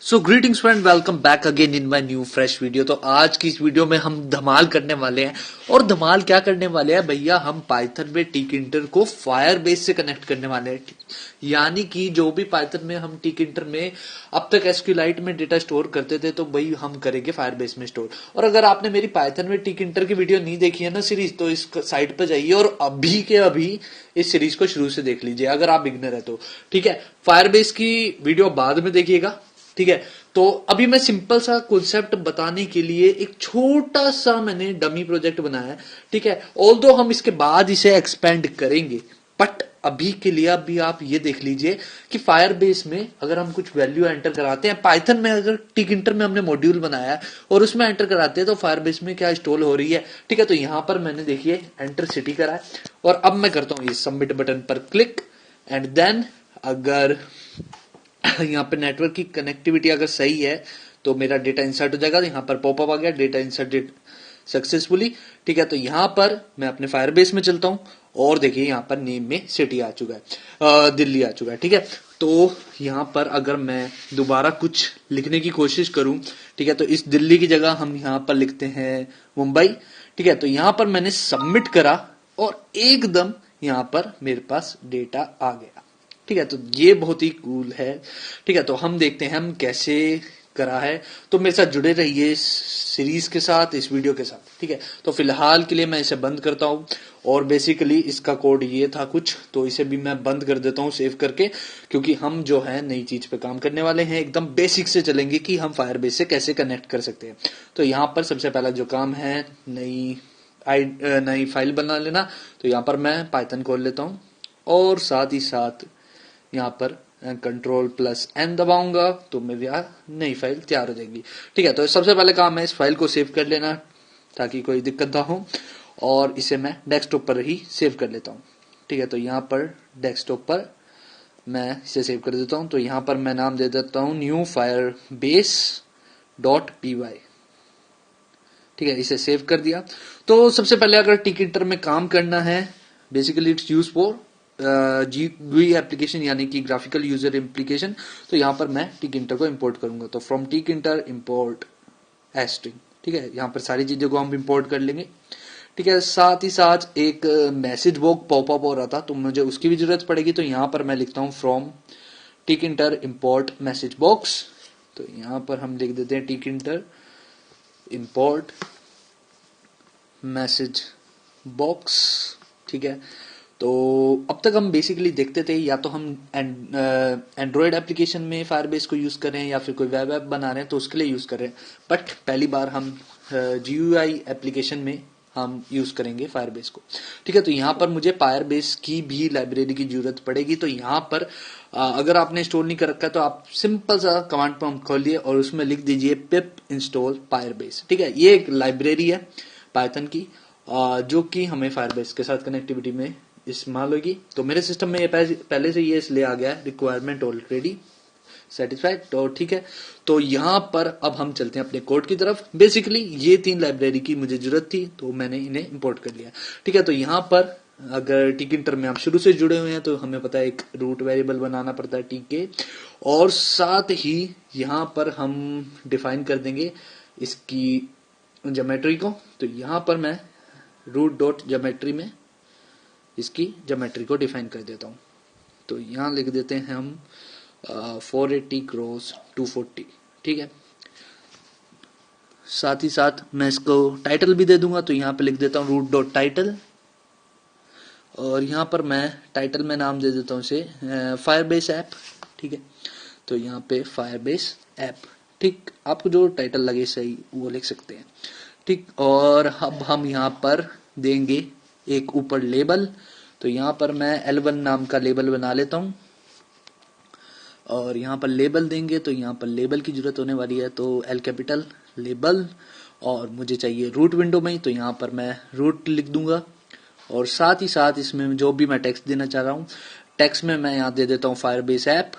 So greetings friend, welcome back again in my new fresh video. तो आज की इस वीडियो में हम धमाल करने वाले हैं। और धमाल क्या करने वाले हैं भैया, हम पाइथन में टिकिंटर को फायरबेस से कनेक्ट करने वाले हैं। यानी कि जो भी पाइथन में हम टिकिंटर में अब तक एसक्यूएलाइट में डेटा स्टोर करते थे, तो भाई हम करेंगे फायरबेस में स्टोर। और अगर आपने मेरी पाइथन में टिकिंटर की वीडियो नहीं देखी है ना सीरीज, तो इस साइट पर जाइए और अभी के अभी इस सीरीज को शुरू से देख लीजिए अगर आप बिगनर है तो। ठीक है, फायरबेस की वीडियो बाद में देखिएगा। ठीक है, तो अभी मैं सिंपल सा कॉन्सेप्ट बताने के लिए एक छोटा सा मैंने डमी प्रोजेक्ट बनाया है। ठीक है, ऑल्दो हम इसके बाद इसे एक्सपेंड करेंगे, बट अभी के लिए अभी आप ये देख लीजिए कि फायरबेस में अगर हम कुछ वैल्यू एंटर कराते हैं, पाइथन में अगर टिकिंटर में हमने मॉड्यूल बनाया है और उसमें एंटर कराते हैं तो फायरबेस में क्या इंस्टॉल हो रही है। ठीक है, तो यहां पर मैंने देखिए एंटर सिटी करा है और अब मैं करता हूं ये सबमिट बटन पर क्लिक। एंड देन अगर यहाँ पे नेटवर्क की कनेक्टिविटी अगर सही है तो मेरा डेटा इंसर्ट हो जाएगा। यहाँ पर पॉपअप आ गया, डेटा इंसर्टेड सक्सेसफुली। ठीक है, तो यहाँ पर मैं अपने फायरबेस में चलता हूँ और देखिए यहाँ पर नेम में सिटी आ चुका है, दिल्ली आ चुका है। ठीक है, तो यहाँ पर अगर मैं दोबारा कुछ लिखने की कोशिश करूं, ठीक है, तो इस दिल्ली की जगह हम यहाँ पर लिखते हैं मुंबई। ठीक है, तो यहाँ पर मैंने सबमिट करा और एकदम यहाँ पर मेरे पास डेटा आ गया। ठीक है, तो ये बहुत ही कूल है। ठीक है, तो हम देखते हैं हम कैसे करा है। तो मेरे साथ जुड़े रहिए इस सीरीज के साथ, इस वीडियो के साथ। ठीक है, तो फिलहाल के लिए मैं इसे बंद करता हूं और बेसिकली इसका कोड ये था कुछ, तो इसे भी मैं बंद कर देता हूं सेव करके, क्योंकि हम जो है नई चीज पे काम करने वाले हैं। एकदम बेसिक से चलेंगे कि हम फायरबेस से कैसे कनेक्ट कर सकते हैं। तो यहाँ पर सबसे पहला जो काम है नई फाइल बना लेना। तो यहाँ पर मैं पाइथन खोल लेता हूँ और साथ ही साथ यहाँ पर Ctrl+N दबाऊंगा तो मेरी नई फाइल तैयार हो जाएगी। ठीक है, तो सबसे पहले काम है इस फाइल को सेव कर लेना ताकि कोई दिक्कत ना हो, और इसे मैं डेस्कटॉप पर ही सेव कर लेता हूँ। ठीक है, तो यहाँ पर डेस्कटॉप पर मैं इसे सेव कर देता हूँ। तो यहाँ पर मैं नाम दे देता हूँ न्यू firebase.py। ठीक है, इसे सेव कर दिया। तो सबसे पहले अगर टिकिंटर में काम करना है, basically it's use for GUI application यानी कि ग्राफिकल यूजर एप्लीकेशन। तो यहाँ पर मैं टिकिंटर को इंपोर्ट करूंगा। तो फ्रॉम टिकिंटर इंपोर्ट स्ट्रिंग। ठीक है, यहाँ पर सारी चीजों को हम इंपोर्ट कर लेंगे। ठीक है, साथ ही साथ एक मैसेज बॉक्स पॉपअप हो रहा था तो मुझे उसकी भी जरूरत पड़ेगी। तो यहाँ पर मैं लिखता हूँ फ्रॉम टिकिंटर इंपोर्ट मैसेज बॉक्स। तो यहाँ पर हम लिख देते हैं टिकिंटर इंपोर्ट मैसेज बॉक्स। ठीक है, तो अब तक हम बेसिकली देखते थे या तो हम एंड्रॉयड एप्लीकेशन में फायरबेस को यूज कर रहे हैं या फिर कोई वेब ऐप बना रहे हैं तो उसके लिए यूज कर रहे हैं, बट पहली बार हम GUI एप्लीकेशन में हम यूज करेंगे फायरबेस को। ठीक है, तो यहाँ पर मुझे फायरबेस की भी लाइब्रेरी की जरूरत पड़ेगी। तो यहाँ पर अगर आपने इंस्टॉल नहीं कर रखा है तो आप सिंपल सा कमांड प्रॉम्प्ट खोलिए और उसमें लिख दीजिए पिप इंस्टॉल फायरबेस। ठीक है, ये एक लाइब्रेरी है पाइथन की जो कि हमें फायरबेस के साथ कनेक्टिविटी में इस्तेमाल होगी। तो मेरे सिस्टम में ये पहले से ये इसलिए आ गया है, रिक्वायरमेंट ऑलरेडी सेटिस्फाइड। तो ठीक है, तो यहाँ पर अब हम चलते हैं अपने कोड की तरफ। बेसिकली ये 3 लाइब्रेरी की मुझे जरूरत थी तो मैंने इन्हें इंपोर्ट कर लिया। ठीक है, तो यहाँ पर अगर टिकिंटर में आप शुरू से जुड़े हुए हैं तो हमें पता है एक रूट वेरिएबल बनाना पड़ता है टीके, और साथ ही यहाँ पर हम डिफाइन कर देंगे इसकी ज्योमेट्री को। तो यहाँ पर मैं रूट डॉट ज्योमेट्री में इसकी ज्योमेट्री को डिफाइन कर देता हूं। तो यहां लिख देते हैं हम 480 क्रॉस 240। ठीक है, साथ ही साथ मैं इसको टाइटल भी दे दूंगा। तो यहां पे लिख देता हूं रूट डॉट टाइटल, और यहां पर मैं टाइटल में नाम दे देता हूं इसे फायरबेस ऐप। ठीक है, तो यहां पे फायरबेस ऐप। ठीक, आपको जो टाइटल लगे सही वो लिख सकते हैं। ठीक, और अब हम यहाँ पर देंगे एक ऊपर लेबल। तो यहाँ पर मैं L1 नाम का लेबल बना लेता हूँ और यहाँ पर लेबल देंगे। तो यहाँ पर लेबल की जरूरत होने वाली है, तो L कैपिटल लेबल, और मुझे चाहिए रूट विंडो में, तो यहाँ पर मैं रूट लिख दूंगा। और साथ ही साथ इसमें जो भी मैं टेक्स्ट देना चाह रहा हूँ, टेक्स्ट में मैं यहाँ दे देता हूँ फायरबेस ऐप,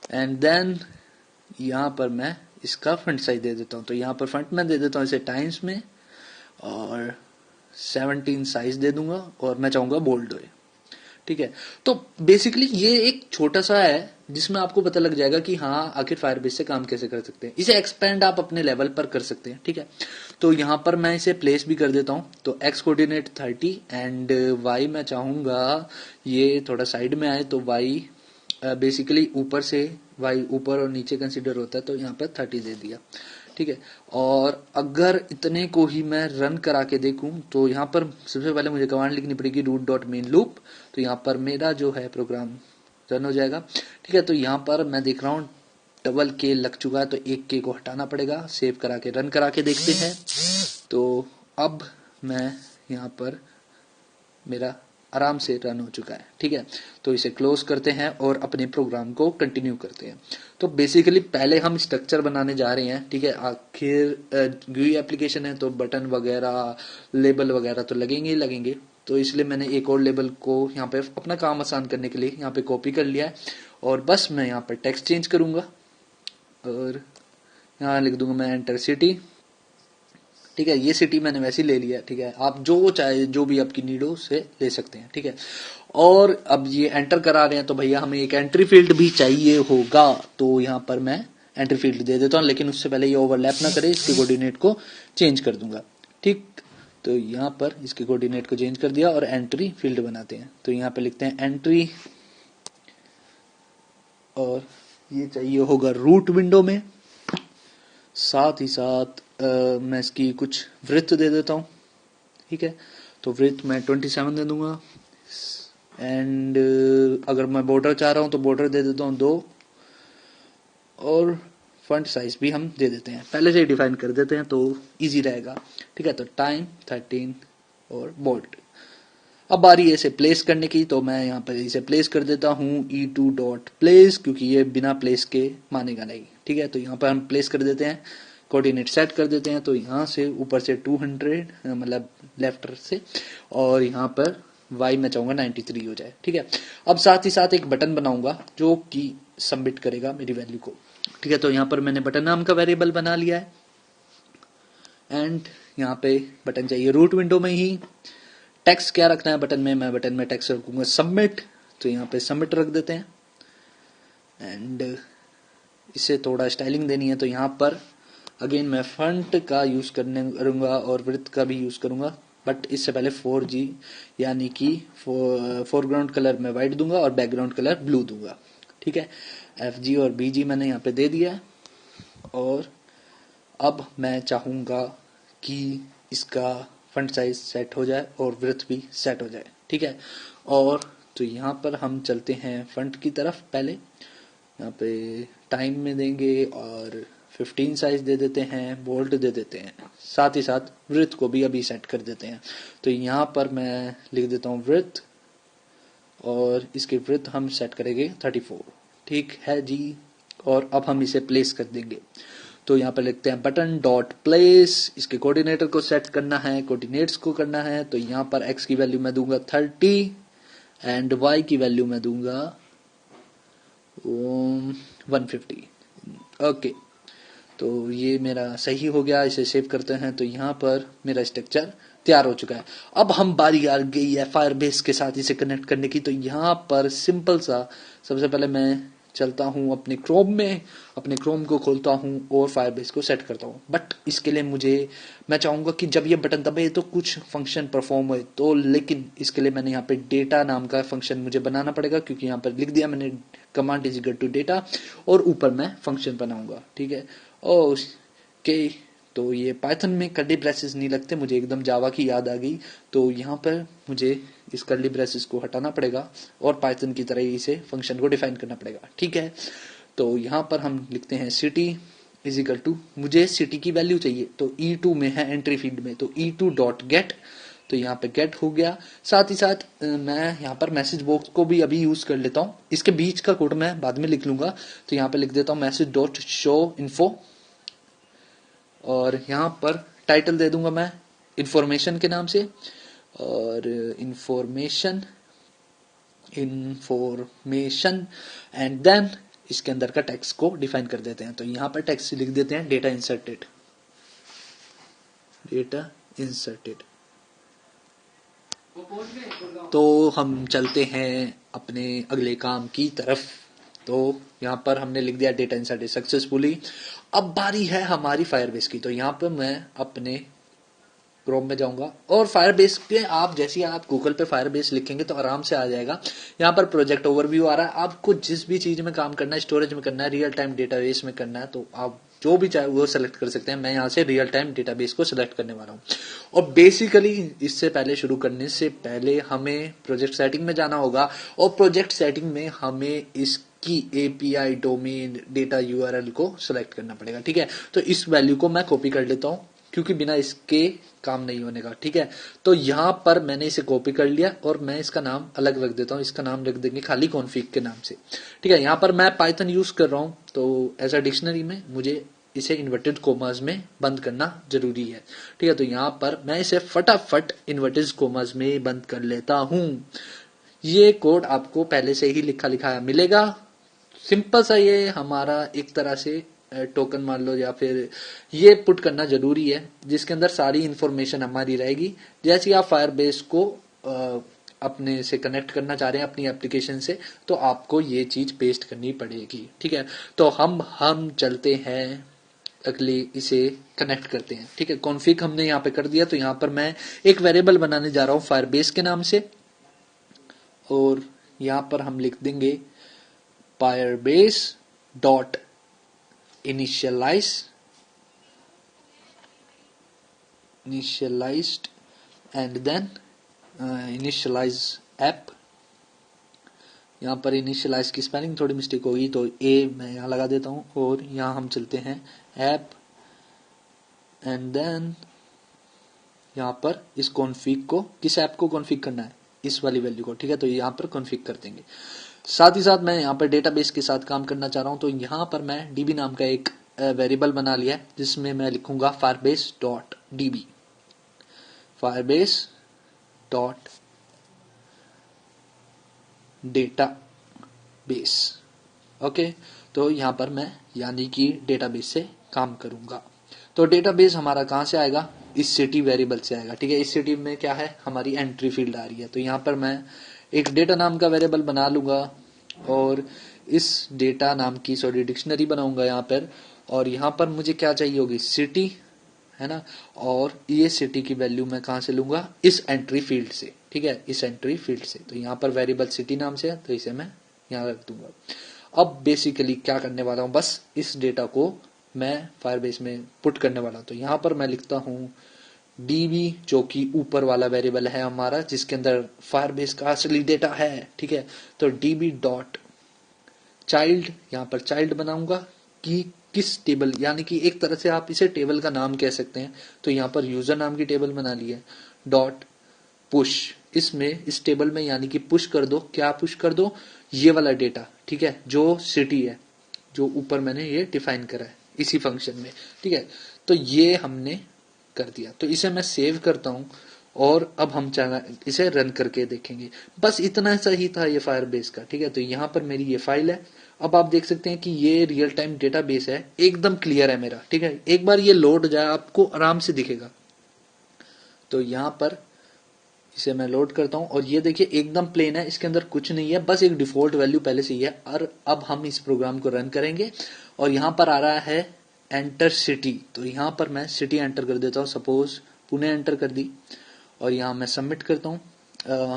एंड देन यहाँ पर मैं इसका फ्रंट साइज दे देता हूँ। तो यहाँ पर फ्रंट में दे देता हूँ इसे टाइम्स में, और 17 साइज दे दूंगा, और मैं चाहूंगा बोल्ड होए। ठीक है। तो बेसिकली ये एक छोटा सा है जिसमें आपको पता लग जाएगा कि हाँ आखिर फायरबेस से काम कैसे कर सकते हैं। इसे एक्सपेंड आप अपने लेवल पर कर सकते हैं, ठीक है। तो यहाँ पर मैं इसे प्लेस भी कर देता हूँ। तो एक्स कोऑर्डिनेट 30 एंड वाई मैं चाहूंगा ये थोड़ा साइड में आए, तो वाई बेसिकली ऊपर से, वाई ऊपर और नीचे कंसिडर होता है, तो यहाँ पर 30 दे दिया, ठीक है। और अगर इतने को ही मैं रन करा के देखूं तो यहाँ पर सबसे पहले मुझे कमांड लिखनी पड़ेगी रूट डॉट मेन लूप। तो यहाँ पर मेरा जो है प्रोग्राम रन हो जाएगा, ठीक है। तो यहाँ पर मैं देख रहा हूँ डबल के लग चुका है, तो एक के को हटाना पड़ेगा। सेव करा के रन करा के देखते हैं। तो अब मैं यहाँ पर मेरा आराम से रन हो चुका है, ठीक है। तो इसे क्लोज करते हैं और अपने प्रोग्राम को कंटिन्यू करते हैं। तो बेसिकली पहले हम स्ट्रक्चर बनाने जा रहे हैं, ठीक है। आखिर GUI एप्लीकेशन है तो बटन वगैरह लेबल वगैरह तो लगेंगे ही लगेंगे। तो इसलिए मैंने एक और लेबल को यहाँ पे अपना काम आसान करने के लिए यहाँ पे कॉपी कर लिया है। और बस मैं यहाँ पर टेक्स्ट चेंज करूंगा और यहाँ लिख दूंगा मैं एंटर सिटी, ठीक है। ये सिटी मैंने वैसे ही ले लिया, ठीक है। आप जो चाहे जो भी आपकी नीड हो से ले सकते हैं, ठीक है। और अब ये एंटर करा रहे हैं तो भैया हमें एक एंट्री फील्ड भी चाहिए होगा। तो यहाँ पर मैं एंट्री फील्ड दे देता हूँ, लेकिन उससे पहले ये ओवरलैप ना करे, इसके कोऑर्डिनेट को चेंज कर दूंगा, ठीक। तो यहाँ पर इसके कोऑर्डिनेट को चेंज कर दिया और एंट्री फील्ड बनाते हैं। तो यहाँ पे लिखते हैं एंट्री, और ये चाहिए होगा रूट विंडो में। साथ ही साथ मैं इसकी कुछ वृत्त दे देता हूँ, ठीक है। तो वृत्त मैं 27 दे दूंगा। एंड अगर मैं बॉर्डर चाह रहा हूँ तो बॉर्डर दे देता हूँ 2, और फॉन्ट साइज भी हम दे देते हैं, पहले से ही डिफाइन कर देते हैं तो इजी रहेगा, ठीक है। तो टाइम 13 और बोल्ट। अब बारी है इसे प्लेस करने की। तो मैं यहाँ पर इसे प्लेस कर देता हूँ E2 डॉट प्लेस, क्योंकि ये बिना प्लेस के मानेगा नहीं, ठीक है। तो यहाँ पर हम प्लेस कर देते हैं, कोऑर्डिनेट सेट कर देते हैं। तो यहाँ से ऊपर से 200 मतलब लेफ्ट से, और यहाँ पर y मैं चाहूंगा 93 हो जाए, ठीक है। अब साथ ही साथ एक बटन बनाऊंगा जो कि सबमिट करेगा मेरी वैल्यू को, ठीक है। तो यहाँ पर मैंने बटन नाम का वेरिएबल बना लिया है। एंड यहाँ पे बटन चाहिए रूट विंडो में ही। टेक्स्ट क्या रखना है बटन में, मैं बटन में टेक्स्ट रखूंगा सबमिट। तो यहाँ पे सबमिट रख देते हैं। एंड इसे थोड़ा स्टाइलिंग देनी है, तो यहाँ पर अगेन मैं फंट का यूज करूंगा और वृत्त का भी यूज करूंगा, बट इससे पहले 4G यानी कि फोरग्राउंड कलर में व्हाइट दूंगा और बैकग्राउंड कलर ब्लू दूंगा, ठीक है। FG और BG मैंने यहाँ पे दे दिया है। और अब मैं चाहूंगा कि इसका फंट साइज सेट हो जाए और वृत्त भी सेट हो जाए, ठीक है। और तो यहाँ पर हम चलते हैं फंट की तरफ। पहले यहाँ पे टाइम में देंगे और 15 साइज दे देते हैं, बोल्ट दे देते हैं, साथ ही साथ वृत्त को भी अभी सेट कर देते हैं। तो यहाँ पर मैं लिख देता हूँ वृत्त, और इसके वृत्त हम सेट करेंगे 34, ठीक है जी। और अब हम इसे प्लेस कर देंगे। तो यहाँ पर लिखते हैं बटन डॉट प्लेस, इसके कोऑर्डिनेटर को सेट करना है, कोऑर्डिनेट्स को करना है। तो यहाँ पर x की वैल्यू मैं दूंगा 30 एंड y की वैल्यू मैं दूंगा 150, ओके। तो ये मेरा सही हो गया, इसे सेव करते हैं। तो यहाँ पर मेरा स्ट्रक्चर तैयार हो चुका है। अब हम बारी आ गई है फायरबेस के साथ इसे कनेक्ट करने की। तो यहाँ पर सिंपल सा, सबसे पहले मैं चलता हूँ अपने क्रोम में, अपने क्रोम को खोलता हूँ और फायरबेस को सेट करता हूँ। बट इसके लिए मैं चाहूंगा कि जब ये बटन दबे तो कुछ फंक्शन परफॉर्म हो। तो लेकिन इसके लिए मैंने यहाँ पे डेटा नाम का फंक्शन मुझे बनाना पड़ेगा, क्योंकि यहाँ पर लिख दिया मैंने command is equal to data, और ऊपर मैं फंक्शन बनाऊंगा, ठीक है। ओके, तो ये पाइथन में कर्ली ब्रेसेस नहीं लगते, मुझे एकदम जावा की याद आ गई। तो यहाँ पर मुझे इस कर्ली ब्रेसेस को हटाना पड़ेगा और पाइथन की तरह इसे फंक्शन को डिफाइन करना पड़ेगा, ठीक है। तो यहाँ पर हम लिखते हैं सिटी इज इक्वल टू, मुझे सिटी की वैल्यू चाहिए तो E2 में है एंट्री फील्ड में, तो E2 डॉट गेट। तो यहाँ पे गेट हो गया। साथ ही साथ मैं यहाँ पर मैसेज बॉक्स को भी अभी यूज कर लेता हूँ, इसके बीच का कोड मैं बाद में लिख लूंगा। तो यहाँ पे लिख देता हूँ मैसेज डॉट शो इन्फो, और यहाँ पर टाइटल दे दूंगा मैं इंफॉर्मेशन के नाम से, और इंफॉर्मेशन एंड देन इसके अंदर का टेक्स्ट को डिफाइन कर देते हैं। तो यहाँ पर टेक्स्ट लिख देते हैं डेटा इंसर्टेड, तो हम चलते हैं अपने अगले काम की तरफ। तो यहाँ पर हमने लिख दिया डेटा इंसर्टेड सक्सेसफुली। अब बारी है हमारी फायरबेस की। तो यहाँ पर मैं अपने क्रोम में जाऊंगा और फायरबेस पे आप जैसे ही आप गूगल पे फायरबेस लिखेंगे तो आराम से आ जाएगा। यहाँ पर प्रोजेक्ट ओवरव्यू आ रहा है। आपको जिस भी चीज में काम करना है, स्टोरेज में करना है, रियल टाइम डेटाबेस में करना है, तो आप जो भी चाहे वो सेलेक्ट कर सकते हैं। मैं यहाँ से रियल टाइम डेटाबेस को सिलेक्ट करने वाला हूँ। और बेसिकली इससे पहले शुरू करने से पहले हमें प्रोजेक्ट सेटिंग में जाना होगा और प्रोजेक्ट सेटिंग में हमें इसकी एपीआई डोमेन डेटा यूआरएल को सिलेक्ट करना पड़ेगा। ठीक है, तो इस वैल्यू को मैं कॉपी कर लेता हूँ क्योंकि बिना इसके काम नहीं होने का। ठीक है, तो यहां पर मैंने इसे कॉपी कर लिया और मैं इसका नाम अलग रख देता हूं। इसका नाम रख देंगे खाली कॉन्फिग के नाम से। ठीक है, यहां पर मैं पाइथन यूज कर रहा हूं तो एज अ डिक्शनरी में मुझे इसे इन्वर्टेड कोमास में बंद करना जरूरी है। ठीक है, तो यहां पर मैं इसे फटाफट इन्वर्टेड कोमास में बंद कर लेता हूं। ये कोड आपको पहले से ही लिखा लिखा मिलेगा। सिंपल सा ये हमारा एक तरह से टोकन मान लो या फिर ये पुट करना जरूरी है जिसके अंदर सारी इंफॉर्मेशन हमारी रहेगी। जैसे आप फायरबेस को अपने से कनेक्ट करना चाह रहे हैं अपनी एप्लीकेशन से, तो आपको ये चीज पेस्ट करनी पड़ेगी। ठीक है, तो हम चलते हैं अगले इसे कनेक्ट करते हैं। ठीक है, कॉन्फ़िग हमने यहाँ पे कर दिया। तो यहाँ पर मैं एक वेरिएबल बनाने जा रहा हूँ फायरबेस के नाम से और यहाँ पर हम लिख देंगे Firebase dot initialized and then initialize app। यहाँ पर initialize की स्पेलिंग थोड़ी मिस्टेक होगी तो ए मैं यहाँ लगा देता हूँ और यहाँ हम चलते हैं app एंड देन यहाँ पर इस कॉन्फ़िग को, किस ऐप को कॉन्फ़िग करना है, इस वाली वैल्यू को। ठीक है, तो यहाँ पर कॉन्फ़िग कर देंगे। साथ ही साथ मैं यहाँ पर डेटाबेस के साथ काम करना चाह रहा हूँ तो यहाँ पर मैं डीबी नाम का एक वेरिएबल बना लिया है जिसमें मैं लिखूंगा Firebase dot dB, Firebase dot data base. Okay, तो यहाँ पर मैं यानी कि डेटाबेस से काम करूंगा। तो डेटाबेस हमारा कहाँ से आएगा, इस सिटी वेरिएबल से आएगा। ठीक है, इस सिटी में क्या है, हमारी एंट्री फील्ड आ रही है। तो यहाँ पर मैं एक डेटा नाम का वेरिएबल बना लूंगा और इस डेटा नाम की सॉरी डिक्शनरी बनाऊंगा यहाँ पर। और यहाँ पर मुझे क्या चाहिए होगी, सिटी है ना, और ये सिटी की वैल्यू मैं कहाँ से लूंगा, इस एंट्री फील्ड से। ठीक है, इस एंट्री फील्ड से। तो यहाँ पर वेरिएबल सिटी नाम से है तो इसे मैं यहाँ रख दूंगा। अब बेसिकली क्या करने वाला हूँ, बस इस डेटा को मैं फायरबेस में पुट करने वाला हूँ। तो यहाँ पर मैं लिखता हूँ डीबी जो कि ऊपर वाला वेरिएबल है हमारा जिसके अंदर फायरबेस का असली डेटा है। ठीक है, तो डीबी डॉट चाइल्ड, यहाँ पर चाइल्ड बनाऊंगा कि किस टेबल, यानी कि एक तरह से आप इसे टेबल का नाम कह सकते हैं। तो यहाँ पर यूजर नाम की टेबल बना ली है। डॉट पुश, इसमें इस टेबल में यानी कि पुश कर दो, क्या पुश कर दो, ये वाला डेटा। ठीक है, जो सिटी है जो ऊपर मैंने ये डिफाइन करा है इसी फंक्शन में। ठीक है, तो ये हमने कर दिया। तो इसे मैं सेव करता हूं और अब हम इसे रन करके देखेंगे। बस इतना सा ही था ये फायरबेस का। ठीक है, तो यहाँ पर मेरी ये फाइल है। अब आप देख सकते हैं कि ये रियल टाइम डेटाबेस है, एकदम क्लियर है मेरा। ठीक है, एक बार ये लोड जाए आपको आराम से दिखेगा। तो यहाँ पर इसे मैं लोड करता हूं और ये देखिए एकदम प्लेन है, इसके अंदर कुछ नहीं है, बस एक डिफॉल्ट वैल्यू पहले से ही है। और अब हम इस प्रोग्राम को रन करेंगे और यहाँ पर आ रहा है एंटर सिटी। तो यहाँ पर मैं सिटी एंटर कर देता हूँ, सपोज पुणे एंटर कर दी और यहाँ मैं सबमिट करता हूँ।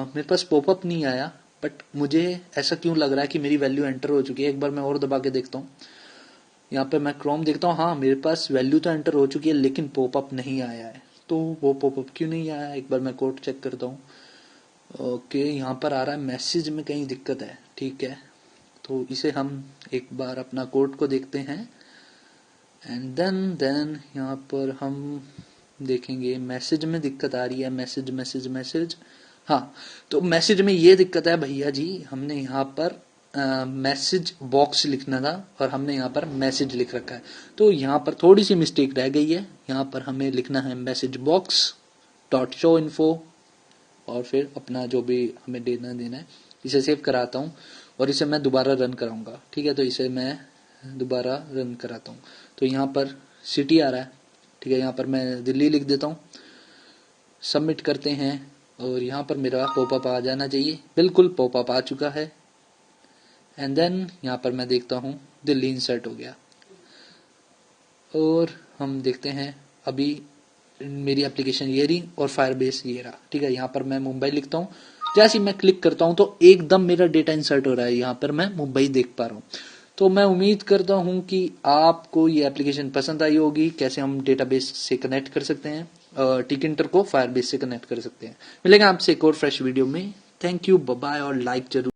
मेरे पास पॉपअप नहीं आया बट मुझे ऐसा क्यों लग रहा है कि मेरी वैल्यू एंटर हो चुकी है। एक बार मैं और दबा के देखता हूँ। यहाँ पे मैं क्रोम देखता हूँ, हाँ मेरे पास वैल्यू तो एंटर हो चुकी है लेकिन पॉपअप नहीं आया है। तो वो पॉपअप क्यों नहीं आया, एक बार मैं कोड चेक करता हूँ। ओके, यहाँ पर आ रहा है मैसेज में कहीं दिक्कत है। ठीक है, तो इसे हम एक बार अपना कोड को देखते हैं एंड देन यहाँ पर हम देखेंगे मैसेज में दिक्कत आ रही है। मैसेज हाँ, तो मैसेज में ये दिक्कत है भैया जी, हमने यहाँ पर मैसेज बॉक्स लिखना था और हमने यहाँ पर मैसेज लिख रखा है। तो यहाँ पर थोड़ी सी मिस्टेक रह गई है। यहाँ पर हमें लिखना है message box dot show info और फिर अपना जो भी हमें देना है। इसे सेव कराता हूँ और इसे मैं दोबारा रन कराऊंगा। ठीक है, तो इसे मैं दोबारा रन कराता हूँ। तो यहाँ पर सिटी आ रहा है। ठीक है, यहाँ पर मैं दिल्ली लिख देता हूँ, सबमिट करते हैं और यहाँ पर मेरा पॉपअप आ जाना चाहिए, बिल्कुल पॉपअप आ चुका है। एंड देन यहाँ पर मैं देखता हूँ दिल्ली इंसर्ट हो गया। और हम देखते हैं अभी मेरी एप्लीकेशन ये रही और फायरबेस ये रहा, ठीक है। यहाँ पर मैं मुंबई लिखता हूँ, जैसे ही मैं क्लिक करता हूँ तो एकदम मेरा डेटा इंसर्ट हो रहा है, यहाँ पर मैं मुंबई देख पा रहा हूँ। तो मैं उम्मीद करता हूँ कि आपको ये एप्लीकेशन पसंद आई होगी, कैसे हम डेटाबेस से कनेक्ट कर सकते हैं, टिकिंटर को फायरबेस से कनेक्ट कर सकते हैं। मिलेगा आपसे एक और फ्रेश वीडियो में। थैंक यू, बाय बाय, और लाइक जरूर